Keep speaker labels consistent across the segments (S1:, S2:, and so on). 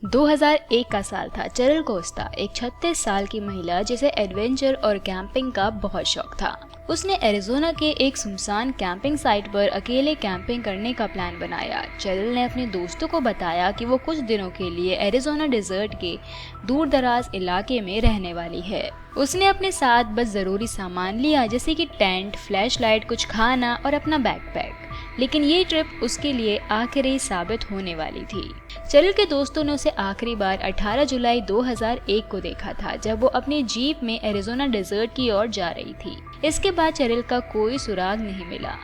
S1: 2001 का साल था। चेरिल कोस्टा एक 36 साल की महिला जिसे एडवेंचर और कैंपिंग का बहुत शौक था। उसने एरिज़ोना के एक सुनसान कैंपिंग साइट पर अकेले कैंपिंग करने का प्लान बनाया। चेरिल ने अपने दोस्तों को बताया कि वो कुछ दिनों के लिए एरिज़ोना डेजर्ट के दूर दराज इलाके में रहने वाली है। उसने अपने साथ बस ज़रूरी सामान लिया, जैसे कि टेंट, फ्लैशलाइट, कुछ खाना और अपना बैकपैक। लेकिन ये ट्रिप उसके लिए आखिरी साबित होने वाली थी। चेरिल के दोस्तों ने उसे आखिरी बार 18 जुलाई 2001 को देखा था, जब वो अपनी जीप में एरिज़ोना डेजर्ट की ओर जा रही थी। इसके बाद चेरिल का कोई सुराग नहीं मिला।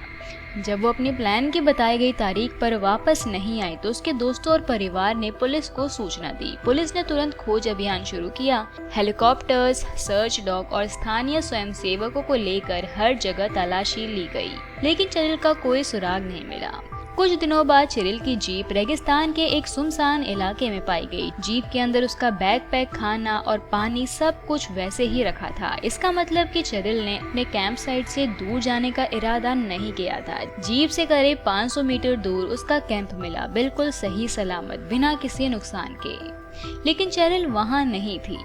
S1: जब वो अपने प्लान की बताई गई तारीख पर वापस नहीं आई तो उसके दोस्तों और परिवार ने पुलिस को सूचना दी। पुलिस ने तुरंत खोज अभियान शुरू किया। हेलीकॉप्टर्स, सर्च डॉग और स्थानीय स्वयंसेवकों को लेकर हर जगह तलाशी ली गई, लेकिन चेरिल का कोई सुराग नहीं मिला। कुछ दिनों बाद चेरिल की जीप रेगिस्तान के एक सुनसान इलाके में पाई गई। जीप के अंदर उसका बैकपैक, खाना और पानी सब कुछ वैसे ही रखा था। इसका मतलब कि चेरिल ने अपने कैंप साइट से दूर जाने का इरादा नहीं किया था। जीप से करीब 500 मीटर दूर उसका कैंप मिला, बिल्कुल सही सलामत, बिना किसी नुकसान के। लेकिन चेरिल वहाँ नहीं थी।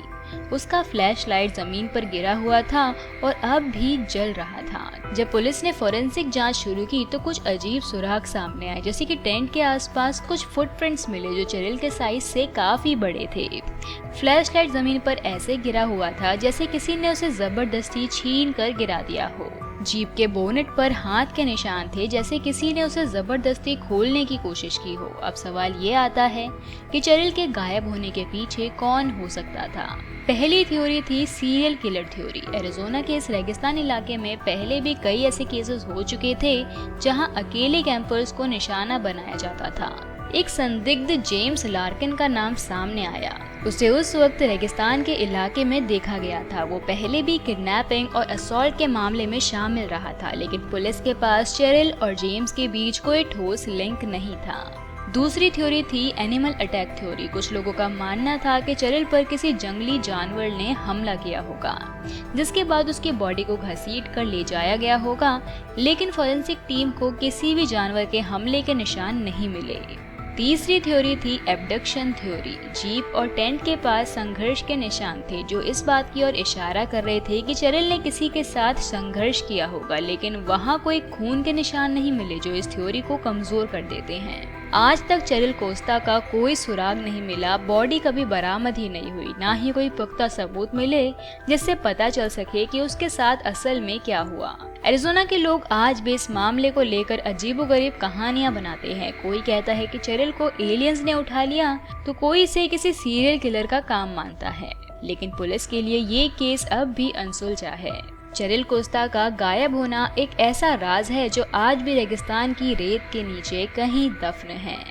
S1: उसका फ्लैशलाइट जमीन पर गिरा हुआ था और अब भी जल रहा था। जब पुलिस ने फोरेंसिक जांच शुरू की तो कुछ अजीब सुराग सामने आए, जैसे कि टेंट के आसपास कुछ फुटप्रिंट्स मिले जो चेरिल के साइज से काफी बड़े थे। फ्लैशलाइट जमीन पर ऐसे गिरा हुआ था जैसे किसी ने उसे जबरदस्ती छीन कर गिरा दिया हो। जीप के बोनेट पर हाथ के निशान थे, जैसे किसी ने उसे जबरदस्ती खोलने की कोशिश की हो। अब सवाल ये आता है कि चेरिल के गायब होने के पीछे कौन हो सकता था। पहली थ्योरी थी सीरियल किलर थ्योरी। एरिज़ोना के इस रेगिस्तान इलाके में पहले भी कई ऐसे केसेस हो चुके थे जहां अकेले कैंपर्स को निशाना बनाया जाता था। एक संदिग्ध जेम्स लार्किन का नाम सामने आया। उसे उस वक्त रेगिस्तान के इलाके में देखा गया था। वो पहले भी किडनैपिंग और असॉल्ट के मामले में शामिल रहा था, लेकिन पुलिस के पास चेरिल और जेम्स के बीच कोई ठोस लिंक नहीं था। दूसरी थ्योरी थी एनिमल अटैक थ्योरी। कुछ लोगों का मानना था कि चेरिल पर किसी जंगली जानवर ने हमला किया होगा, जिसके बाद उसकी बॉडी को घसीट कर ले जाया गया होगा, लेकिन फोरेंसिक टीम को किसी भी जानवर के हमले के निशान नहीं मिले। तीसरी थ्योरी थी एब्डक्शन थ्योरी। जीप और टेंट के पास संघर्ष के निशान थे, जो इस बात की ओर इशारा कर रहे थे कि चेरिल ने किसी के साथ संघर्ष किया होगा, लेकिन वहां कोई खून के निशान नहीं मिले, जो इस थ्योरी को कमजोर कर देते हैं। आज तक चेरिल कोस्टा का कोई सुराग नहीं मिला। बॉडी कभी बरामद ही नहीं हुई, ना ही कोई पुख्ता सबूत मिले जिससे पता चल सके कि उसके साथ असल में क्या हुआ। एरिज़ोना के लोग आज भी इस मामले को लेकर अजीबोगरीब कहानियां बनाते हैं। कोई कहता है कि चेरिल को एलियंस ने उठा लिया, तो कोई इसे किसी सीरियल किलर का काम मानता है। लेकिन पुलिस के लिए ये केस अब भी अनसुलझा है। चेरिल कोस्टा का गायब होना एक ऐसा राज है जो आज भी रेगिस्तान की रेत के नीचे कहीं दफन है।